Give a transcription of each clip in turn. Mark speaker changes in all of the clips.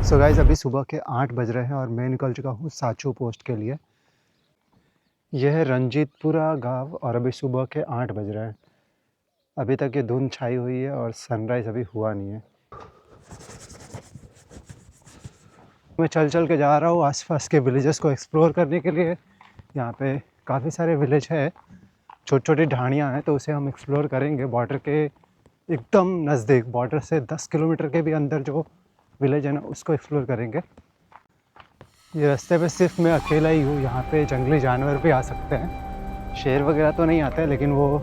Speaker 1: So guys अभी सुबह के 8 बज रहे हैं और मैं निकल चुका हूँ साचू पोस्ट के लिए। यह है रंजीतपुरा गाँव और अभी सुबह के 8 बज रहे हैं। अभी तक ये धुंध छाई हुई है और सनराइज़ अभी हुआ नहीं है। मैं चल के जा रहा हूँ आसपास के विलेजेस को एक्सप्लोर करने के लिए। यहाँ पे काफ़ी सारे विलेज है, छोटी छोटी ढाणियाँ हैं, तो उसे हम एक्सप्लोर करेंगे। बॉर्डर के एकदम नज़दीक, बॉर्डर से 10 किलोमीटर के भी अंदर जो विलेज है ना, उसको एक्सप्लोर करेंगे। ये रास्ते पे सिर्फ मैं अकेला ही हूँ। यहाँ पे जंगली जानवर भी आ सकते हैं, शेर वगैरह तो नहीं आते, लेकिन वो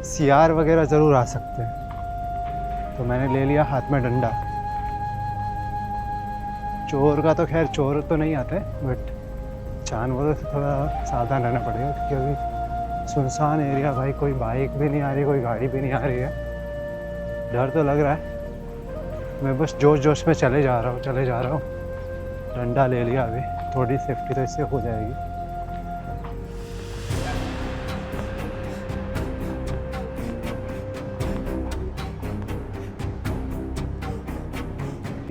Speaker 1: सियार वगैरह ज़रूर आ सकते हैं। तो मैंने ले लिया हाथ में डंडा। चोर का तो खैर चोर तो नहीं आते, बट जानवरों से थोड़ा सावधान रहना पड़ेगा, क्योंकि अभी सुनसान एरिया भाई, कोई बाइक भी नहीं आ रही, कोई गाड़ी भी नहीं आ रही है। डर तो लग रहा है। मैं बस जोश में चले जा रहा हूँ। डंडा ले लिया, अभी थोड़ी सेफ्टी तो इससे हो जाएगी।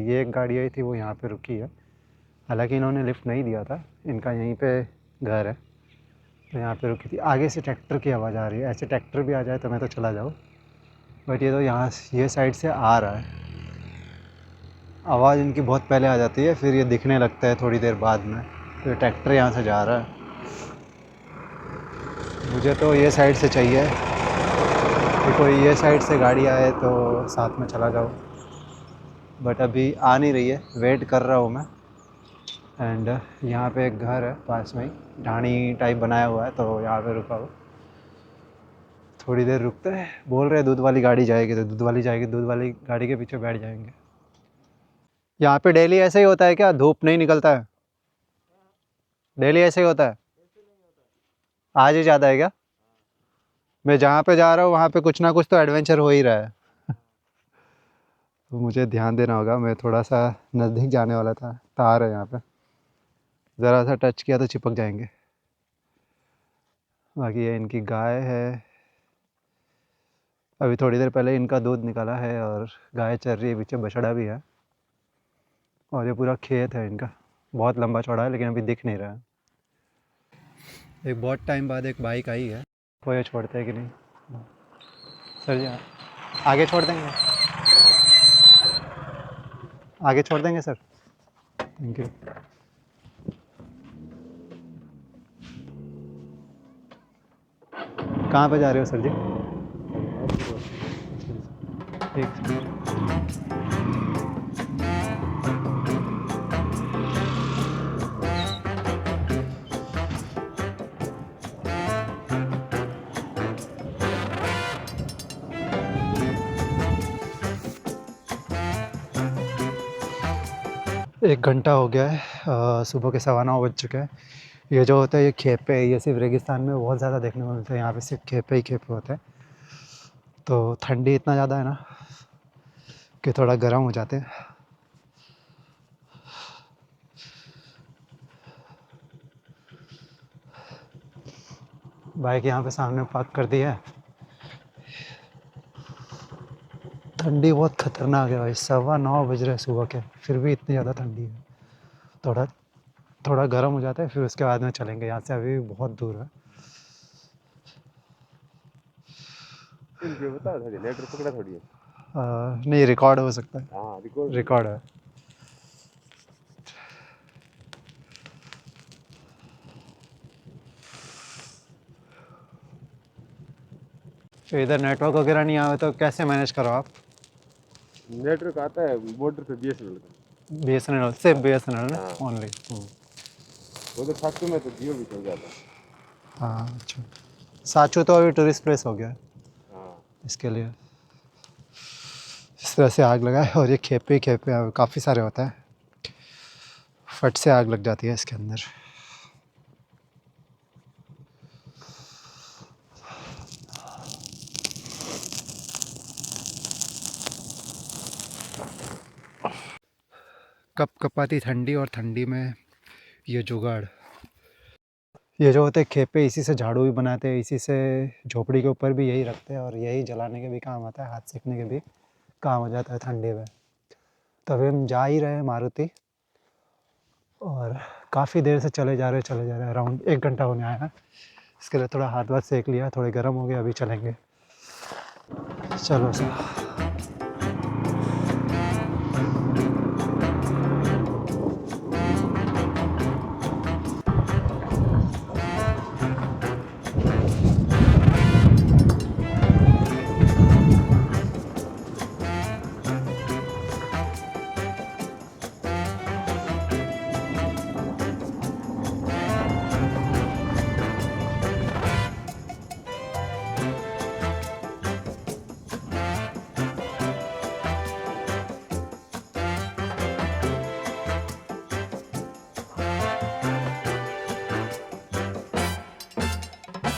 Speaker 1: ये एक गाड़ी आई थी, वो यहाँ पे रुकी है। हालांकि इन्होंने लिफ्ट नहीं दिया था, इनका यहीं पे घर है, तो यहाँ पे रुकी थी। आगे से ट्रैक्टर की आवाज़ आ रही है। ऐसे ट्रैक्टर भी आ जाए तो मैं तो चला जाऊँ, बट ये तो यहाँ ये साइड से आ रहा है। आवाज़ इनकी बहुत पहले आ जाती है, फिर ये दिखने लगता है थोड़ी देर बाद में। तो ट्रैक्टर यहाँ से जा रहा है। मुझे तो ये साइड से चाहिए कि कोई ये साइड से गाड़ी आए तो साथ में चला जाऊँ, बट अभी आ नहीं रही है। वेट कर रहा हूँ मैं। एंड यहाँ पे एक घर है पास में ही, ढाणी टाइप बनाया हुआ है, तो यहाँ पे रुका हूँ। थोड़ी देर रुकते हैं। बोल रहे दूध वाली गाड़ी जाएगी, तो दूध वाली गाड़ी के पीछे बैठ जाएंगे। यहाँ पे डेली ऐसे ही होता है क्या? धूप नहीं निकलता है? डेली ऐसे ही होता है? आज ही ज़्यादा है क्या? मैं जहाँ पे जा रहा हूँ वहाँ पे कुछ ना कुछ तो एडवेंचर हो ही रहा है। तो मुझे ध्यान देना होगा। मैं थोड़ा सा नज़दीक जाने वाला था। तार है यहाँ पे, ज़रा सा टच किया तो चिपक जाएंगे। बाकी ये इनकी गाय है। अभी थोड़ी देर पहले इनका दूध निकाला है और गाय चर रही है, पीछे बछड़ा भी है। और ये पूरा खेत है इनका, बहुत लंबा चौड़ा है, लेकिन अभी दिख नहीं रहा है। एक बहुत टाइम बाद एक बाइक आई है। वो ये छोड़ते हैं कि नहीं? सर जी आगे छोड़ देंगे, आगे छोड़ देंगे सर। Thank you. कहाँ पे जा रहे हो सर जी? ठीक। एक घंटा हो गया है, सुबह के 9:15 बज चुके हैं। ये जो होता है ये खेपे, ये सिर्फ रेगिस्तान में बहुत ज़्यादा देखने को मिलता है। यहाँ पे सिर्फ खेपे ही खेपे होते हैं। तो ठंडी इतना ज़्यादा है ना कि थोड़ा गर्म हो जाते हैं। बाइक यहाँ पे सामने पार्क कर दी है। ठंडी बहुत ख़तरनाक है भाई। 9:15 बज रहे हैं सुबह के, फिर भी इतनी ज़्यादा ठंडी है। थोड़ा थोड़ा गर्म हो जाता है, फिर उसके बाद में चलेंगे। यहाँ से अभी भी बहुत दूर है।
Speaker 2: बता लेटर पकड़ा थोड़ी है।
Speaker 1: नहीं, रिकॉर्ड हो सकता है।
Speaker 2: हाँ
Speaker 1: रिकॉर्ड है। तो इधर नेटवर्क वगैरह नहीं आवे तो कैसे मैनेज करो आप?
Speaker 2: नेटवर्क आता है बॉर्डर पे बीएसएनएल का।
Speaker 1: बीएसएनएल, सिर्फ बीएसएनएल ना?
Speaker 2: हाँ।
Speaker 1: ओनली।
Speaker 2: वो तो साचू में तो जियो भी चल जाता है।
Speaker 1: हाँ अच्छा। साचू तो अभी टूरिस्ट प्लेस हो गया है
Speaker 2: हाँ।
Speaker 1: इसके लिए। इस तरह से आग लगा है, और ये खेपे ही खेपे काफ़ी सारे होता है। फट से आग लग जाती है इसके अंदर। कप कपाती ठंडी, और ठंडी में ये जुगाड़। ये जो होते हैं खेपे, इसी से झाड़ू भी बनाते हैं, इसी से झोपड़ी के ऊपर भी यही रखते हैं, और यही जलाने के भी काम आता है, हाथ सेकने के भी काम हो जाता है ठंडी में। तो अभी हम जा ही रहे हैं मारुति, और काफ़ी देर से चले जा रहे हैं, अराउंड 1 घंटा होने आया है। इसके लिए थोड़ा हाथ वाथ सेक लिया, थोड़े गर्म हो गए, अभी चलेंगे। चलो सर।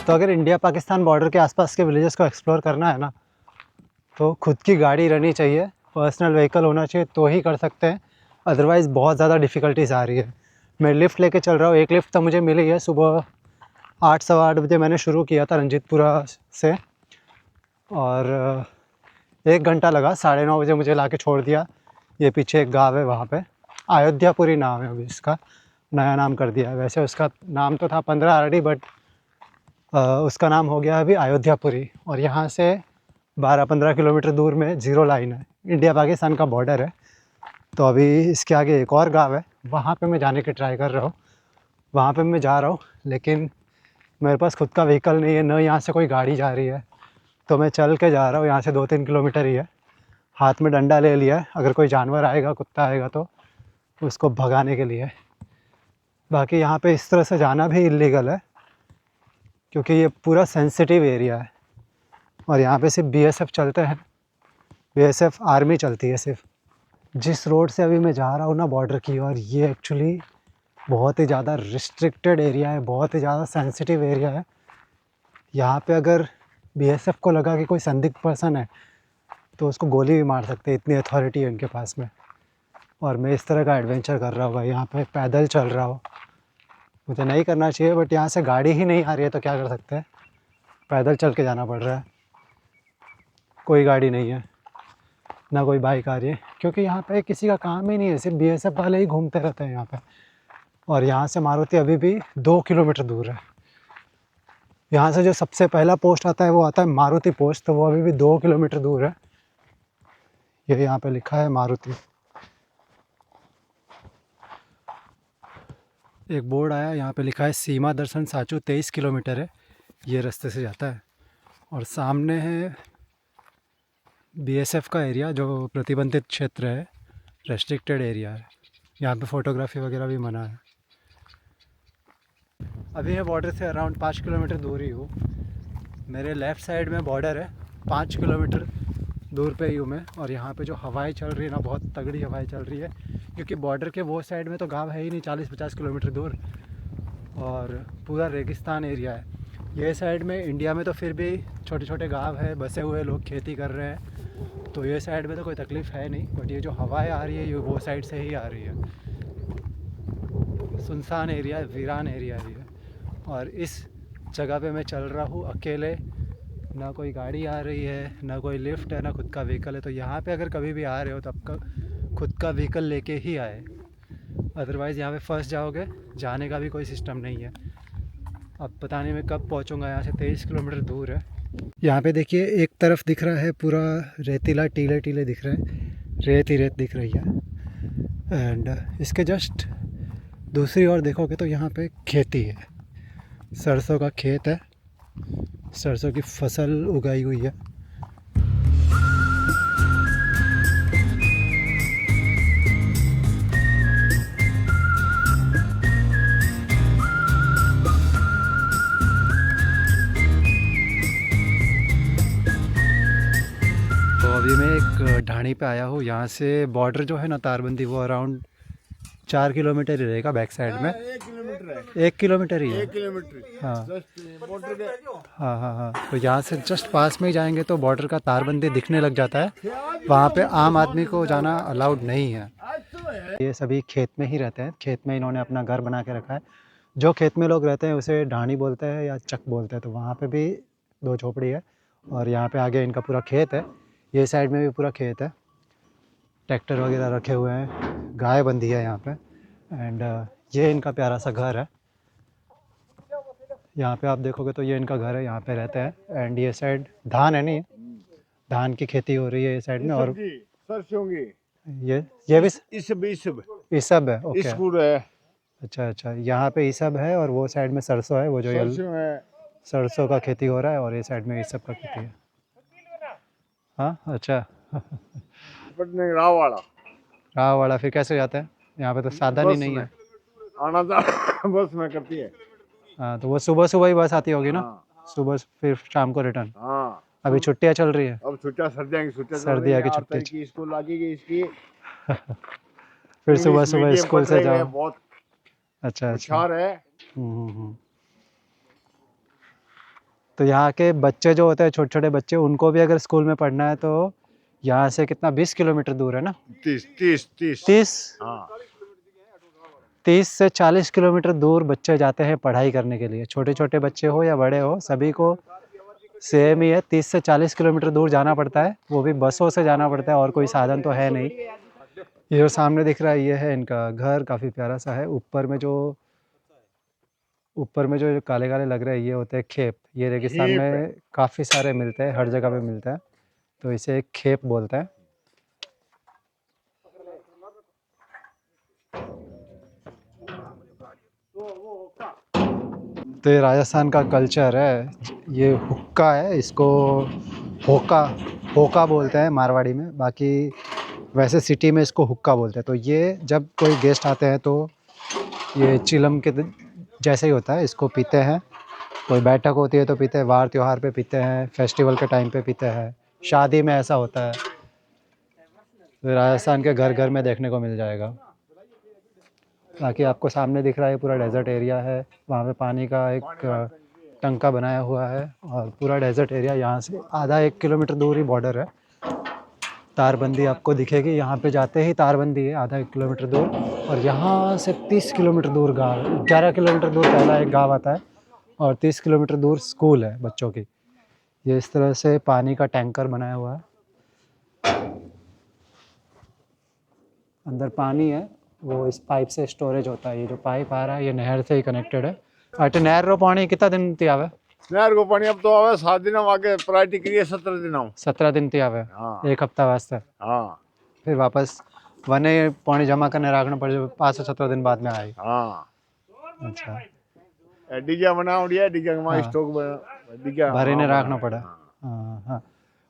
Speaker 1: तो अगर इंडिया पाकिस्तान बॉर्डर के आसपास के विलेजेस को एक्सप्लोर करना है ना, तो खुद की गाड़ी रहनी चाहिए, पर्सनल व्हीकल होना चाहिए, तो ही कर सकते हैं। अदरवाइज़ बहुत ज़्यादा डिफ़िकल्टीज़ आ रही है। मैं लिफ़्ट लेके चल रहा हूँ, एक लिफ़्ट तो मुझे मिली है। सुबह 8 सवा 8 बजे मैंने शुरू किया था रंजीतपुरा से, और 1 घंटा लगा, 9:30 बजे मुझे ला के छोड़ दिया। ये पीछे एक गाँव है, वहाँ पे अयोध्यापुरी नाम है, अभी इसका नया नाम कर दिया है। वैसे उसका नाम तो था 15 आरडी, बट उसका नाम हो गया अभी अयोध्यापुरी। और यहाँ से 12-15 किलोमीटर दूर में ज़ीरो लाइन है, इंडिया पाकिस्तान का बॉर्डर है। तो अभी इसके आगे एक और गाँव है, वहाँ पे मैं जाने की ट्राई कर रहा हूँ, वहाँ पे मैं जा रहा हूँ। लेकिन मेरे पास खुद का व्हीकल नहीं है, न यहाँ से कोई गाड़ी जा रही है, तो मैं चल के जा रहा हूँ। यहाँ से 2-3 किलोमीटर ही है। हाथ में डंडा ले लिया है, अगर कोई जानवर आएगा, कुत्ता आएगा तो उसको भगाने के लिए। बाकी यहाँ पे इस तरह से जाना भी इल्लीगल है, क्योंकि ये पूरा सेंसिटिव एरिया है, और यहाँ पे सिर्फ बीएसएफ चलते हैं, बीएसएफ आर्मी चलती है सिर्फ। जिस रोड से अभी मैं जा रहा हूँ ना बॉर्डर की ओर, ये एक्चुअली बहुत ही ज़्यादा रिस्ट्रिक्टेड एरिया है, बहुत ही ज़्यादा सेंसिटिव एरिया है। यहाँ पे अगर बीएसएफ को लगा कि कोई संदिग्ध पर्सन है, तो उसको गोली भी मार सकते हैं, इतनी अथॉरिटी है उनके पास में। और मैं इस तरह का एडवेंचर कर रहा हूँ भाई, यहाँ पे पैदल चल रहा हूँ। मुझे नहीं करना चाहिए, बट यहाँ से गाड़ी ही नहीं आ रही है, तो क्या कर सकते हैं, पैदल चल के जाना पड़ रहा है। कोई गाड़ी नहीं है, ना कोई बाइक आ रही है, क्योंकि यहाँ पे किसी का काम ही नहीं है, सिर्फ बीएसएफ वाले ही घूमते रहते हैं यहाँ पे। और यहाँ से मारुति अभी भी 2 किलोमीटर दूर है। यहाँ से जो सबसे पहला पोस्ट आता है वो आता है मारुति पोस्ट, तो वो अभी भी 2 किलोमीटर दूर है। ये यहाँ पे लिखा है मारुति। एक बोर्ड आया, यहाँ पे लिखा है सीमा दर्शन साचू 23 किलोमीटर है, ये रास्ते से जाता है। और सामने है बीएसएफ का एरिया, जो प्रतिबंधित क्षेत्र है, रेस्ट्रिक्टेड एरिया है। यहाँ पे फ़ोटोग्राफी वगैरह भी मना है। अभी मैं बॉर्डर से अराउंड 5 किलोमीटर दूर ही हूँ। मेरे लेफ़्ट साइड में बॉर्डर है, 5 किलोमीटर दूर पे ही हूँ मैं। और यहाँ पे जो हवाएं चल रही है ना, बहुत तगड़ी हवाएं चल रही है, क्योंकि बॉर्डर के वो साइड में तो गाँव है ही नहीं, 40-50 किलोमीटर दूर, और पूरा रेगिस्तान एरिया है। ये साइड में इंडिया में तो फिर भी छोटे छोटे गाँव है, बसे हुए लोग खेती कर रहे हैं, तो ये साइड में तो कोई तकलीफ़ है नहीं। बट ये जो हवाएं आ रही है, ये वो साइड से ही आ रही है। सुनसान एरिया है, वीरान एरिया है ये। और इस जगह पे मैं चल रहा हूँ अकेले, ना कोई गाड़ी आ रही है, ना कोई लिफ्ट है, ना खुद का व्हीकल है। तो यहाँ पे अगर कभी भी आ रहे हो तो आपका खुद का व्हीकल लेके ही आए, अदरवाइज़ यहाँ पे फंस जाओगे, जाने का भी कोई सिस्टम नहीं है। अब पता नहीं मैं कब पहुँचूँगा, यहाँ से 23 किलोमीटर दूर है। यहाँ पे देखिए, एक तरफ दिख रहा है पूरा रेतीला, टीले टीले दिख रहे हैं, रेत ही रेत दिख रही है। एंड इसके जस्ट दूसरी ओर देखोगे तो यहाँ पे खेती है, सरसों का खेत है, सरसों की फसल उगाई हुई है। तो अभी मैं एक ढाणी पे आया हूँ। यहाँ से बॉर्डर जो है ना, तारबंदी, वो अराउंड 4 किलोमीटर ही रहेगा बैक साइड में।
Speaker 2: 1 किलोमीटर है,
Speaker 1: 1 किलोमीटर ही है।
Speaker 2: 1 किलोमीटर
Speaker 1: हाँ
Speaker 2: बॉर्डर के।
Speaker 1: हाँ हाँ हाँ। तो यहाँ से जस्ट पास में ही जाएंगे तो बॉर्डर का तारबंदी दिखने लग जाता है। वहाँ पे आम आदमी को जाना अलाउड नहीं है। ये सभी खेत में ही रहते हैं, खेत में इन्होंने अपना घर बना के रखा है। जो खेत में लोग रहते हैं उसे ढाणी बोलते हैं या चक बोलते हैं। तो वहाँ पे भी 2 झोपड़ी है, और यहाँ पे आगे इनका पूरा खेत है, ये साइड में भी पूरा खेत है। ट्रैक्टर वगैरह रखे हुए हैं, गाय बंधी है यहाँ पे। एंड ये इनका प्यारा सा घर है। यहाँ पे आप देखोगे तो ये इनका घर है, यहाँ पे रहते हैं। एंड ये साइड धान है, नहीं धान की खेती हो रही है ये साइड में। और
Speaker 2: सरसों की
Speaker 1: ये भी
Speaker 2: इस
Speaker 1: सब है। ओके,
Speaker 2: स्कूल है,
Speaker 1: अच्छा अच्छा, यहाँ पे ये सब है और वो साइड में सरसों है, वो जो
Speaker 2: सरसों है,
Speaker 1: सरसों का खेती हो रहा है। और ये साइड में ये सब का खेती है। हाँ अच्छा।
Speaker 2: पटने राव वाला
Speaker 1: राह वाला फिर कैसे जाता है? यहाँ पे तो साधन ही
Speaker 2: बस
Speaker 1: नहीं
Speaker 2: में
Speaker 1: है।
Speaker 2: आना था बस में करती है।
Speaker 1: हाँ, तो वो सुबह सुबह ही बस आती होगी ना?
Speaker 2: हाँ
Speaker 1: सुबह फिर शाम को रिटर्न।
Speaker 2: हाँ,
Speaker 1: अभी छुट्टियाँ चल रही है,
Speaker 2: अब छुट्टियां सर्दियों की छुट्टियां चल रही
Speaker 1: सर्दियाँ
Speaker 2: है,
Speaker 1: की
Speaker 2: 8
Speaker 1: छुट्टी।
Speaker 2: तारीख की स्कूल लगेगी इसकी।
Speaker 1: फिर सुबह
Speaker 2: इंग्लिश
Speaker 1: सुबह
Speaker 2: मीडियम
Speaker 1: स्कूल
Speaker 2: पढ़
Speaker 1: से
Speaker 2: रही है,
Speaker 1: जाओ।
Speaker 2: बहुत
Speaker 1: अच्छा अच्छा।
Speaker 2: होशियार है।
Speaker 1: तो यहाँ के बच्चे जो होते हैं, छोटे छोटे बच्चे, उनको भी अगर स्कूल में पढ़ना है तो यहाँ से कितना 20 किलोमीटर दूर है ना?
Speaker 2: 30 हाँ
Speaker 1: 30 से 40 किलोमीटर दूर बच्चे जाते हैं पढ़ाई करने के लिए। छोटे छोटे बच्चे हो या बड़े हो, सभी को सेम ही है, 30 से 40 किलोमीटर दूर जाना पड़ता है, वो भी बसों से जाना पड़ता है, और कोई साधन तो है नहीं। ये जो सामने दिख रहा है ये है इनका घर, काफ़ी प्यारा सा है। ऊपर में जो काले काले लग रहे हैं ये होते हैं खेप। ये रेगिस्तान
Speaker 2: खेप
Speaker 1: में काफ़ी सारे मिलते हैं, हर जगह पे मिलते हैं, तो इसे एक खेप बोलते हैं। तो ये राजस्थान का कल्चर है, ये हुक्का है, इसको होका होका बोलते हैं मारवाड़ी में, बाकी वैसे सिटी में इसको हुक्का बोलते हैं। तो ये जब कोई गेस्ट आते हैं तो ये चिलम के जैसे ही होता है, इसको पीते हैं। कोई बैठक होती है तो पीते हैं, वार त्योहार पे पीते हैं, फेस्टिवल के टाइम पे पीते हैं, शादी में ऐसा होता है। तो राजस्थान के घर घर में देखने को मिल जाएगा। बाकी आपको सामने दिख रहा है पूरा डेजर्ट एरिया है, वहाँ पे पानी का एक टंका बनाया हुआ है, और पूरा डेजर्ट एरिया। यहाँ से आधा 1 किलोमीटर दूर ही बॉर्डर है। तारबंदी आपको दिखेगी, यहाँ पे जाते ही तारबंदी है आधा 1 किलोमीटर दूर। और यहाँ से 30 किलोमीटर दूर गाँव, 11 किलोमीटर दूर पहला एक गाँव आता है, और 30 किलोमीटर दूर स्कूल है बच्चों की। ये इस तरह से पानी का टैंकर बनाया हुआ है, अंदर पानी है, वो इस पाइप से स्टोरेज होता है। ये जो पाइप आ रहा है ये नहर से ही कनेक्टेड है। अटे नहर रो पानी कितना दिन थी आवे?
Speaker 2: नहर को पानी अब तो आवे 7 दिन आगे, प्रायोरिटी के लिए 17 दिन आओ।
Speaker 1: 17 दिन थी आवे।
Speaker 2: हाँ
Speaker 1: 1 हफ्ता वास्ते।
Speaker 2: हाँ
Speaker 1: फिर वापस वने पानी जमा करने रखना पड़ जाए, 5 से 17 दिन बाद में आए।
Speaker 2: हाँ
Speaker 1: अच्छा,
Speaker 2: डिग्गा बनाओ दिया, डिग्गा में
Speaker 1: हाँ।
Speaker 2: स्टॉक डिग्गा
Speaker 1: भरे ने रखना पड़ा। हाँ हाँ।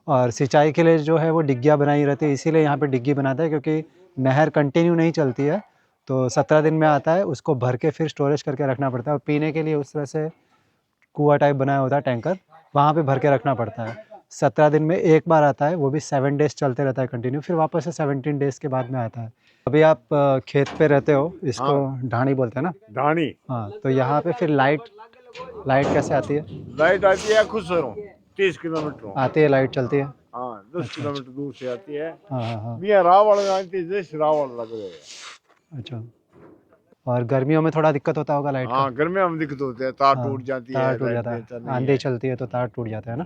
Speaker 1: और सिंचाई के लिए जो है वो डिग्गियाँ बनाई रहती है, इसीलिए यहाँ पे डिग्गी बनाता है, क्योंकि नहर कंटिन्यू नहीं चलती है। तो 17 दिन में आता है, उसको भर के फिर स्टोरेज करके रखना पड़ता है। और पीने के लिए उस तरह से कुआं टाइप बनाया होता है टैंकर, वहाँ पे भर के रखना पड़ता है। 17 दिन में एक बार आता है, वो भी 7 डेज़ चलते रहता है कंटिन्यू, फिर वापस से 17 डेज़ के बाद में आता है। अभी आप खेत पे रहते हो, इसको ढाणी बोलते हैं ना?
Speaker 2: ढाणी।
Speaker 1: हाँ, तो यहाँ पे फिर लाइट कैसे आती है?
Speaker 2: लाइट आती है खुद से 30 किलोमीटर
Speaker 1: आती है, लाइट चलती है।
Speaker 2: हाँ 10 किलोमीटर दूर से आती है।
Speaker 1: हाँ हाँ हाँ।
Speaker 2: बिया रावण आती है, जैसे रावण लग रहे हैं।
Speaker 1: अच्छा, और गर्मियों में थोड़ा दिक्कत होता होगा लाइट का?
Speaker 2: हाँ गर्मियों में दिक्कत होती है, तार
Speaker 1: हाँ,
Speaker 2: टूट जाती
Speaker 1: तार
Speaker 2: है,
Speaker 1: टूट
Speaker 2: लाइट
Speaker 1: जाता
Speaker 2: देता
Speaker 1: है,
Speaker 2: नहीं
Speaker 1: आंधी
Speaker 2: है।
Speaker 1: चलती है तो तार टूट जाता है ना।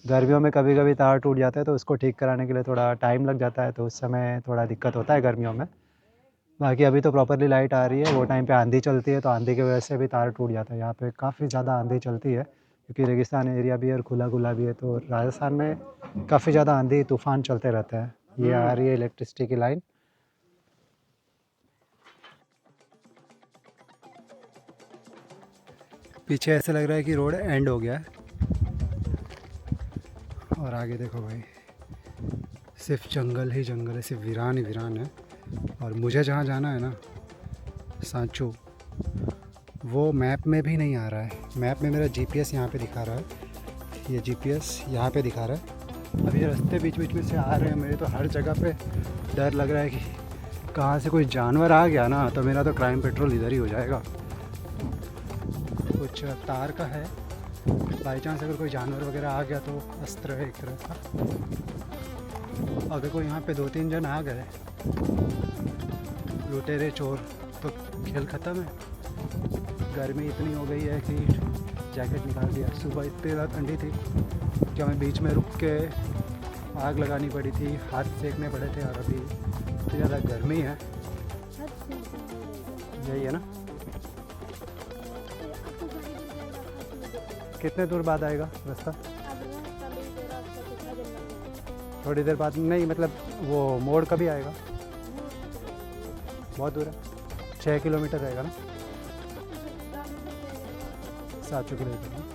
Speaker 1: गर्मियों में कभी कभी तार टूट जाता है, तो उसको ठीक कराने के लिए थोड़ा टाइम लग जाता है, तो उस समय थोड़ा दिक्कत होता है गर्मियों में। बाकी अभी तो प्रॉपरली लाइट आ रही है। वो टाइम पे आंधी चलती है, तो आंधी की वजह से भी तार टूट जाता है। यहाँ पे काफ़ी ज़्यादा आंधी चलती है, क्योंकि रेगिस्तान एरिया भी है और खुला खुला भी है, तो राजस्थान में काफ़ी ज़्यादा आंधी तूफान चलते रहते हैं। ये आ रही है इलेक्ट्रिसिटी की लाइन। पीछे ऐसे लग रहा है कि रोड एंड हो गया है, और आगे देखो भाई, सिर्फ जंगल ही जंगल है, सिर्फ वीरान ही वीरान है। और मुझे जहाँ जाना है ना, सांचू, वो मैप में भी नहीं आ रहा है। मैप में मेरा जीपीएस यहाँ पे दिखा रहा है, ये जीपीएस यहाँ पे दिखा रहा है। अभी रास्ते बीच बीच में से आ रहे हैं मेरे, तो हर जगह पे डर लग रहा है कि कहाँ से कोई जानवर आ गया ना तो मेरा तो क्राइम पेट्रोल इधर ही हो जाएगा। कुछ तार का है, बाई चांस अगर कोई जानवर वगैरह आ गया तो अस्त्र है एक तरह का। अगर कोई यहाँ पे 2-3 जन आ गए, लुटेरे चोर, तो खेल ख़त्म है। गर्मी इतनी हो गई है कि जैकेट निकाल दिया। सुबह इतनी ज़्यादा ठंडी थी कि हमें बीच में रुक के आग लगानी पड़ी थी, हाथ सेकने पड़े थे और अभी इतनी ज़्यादा गर्मी है। यही है ना। कितने दूर बाद आएगा रास्ता? थोड़ी देर बाद नहीं, मतलब वो मोड़ कभी आएगा? बहुत दूर है, 6 किलोमीटर रहेगा ना, 7 किलोमीटर।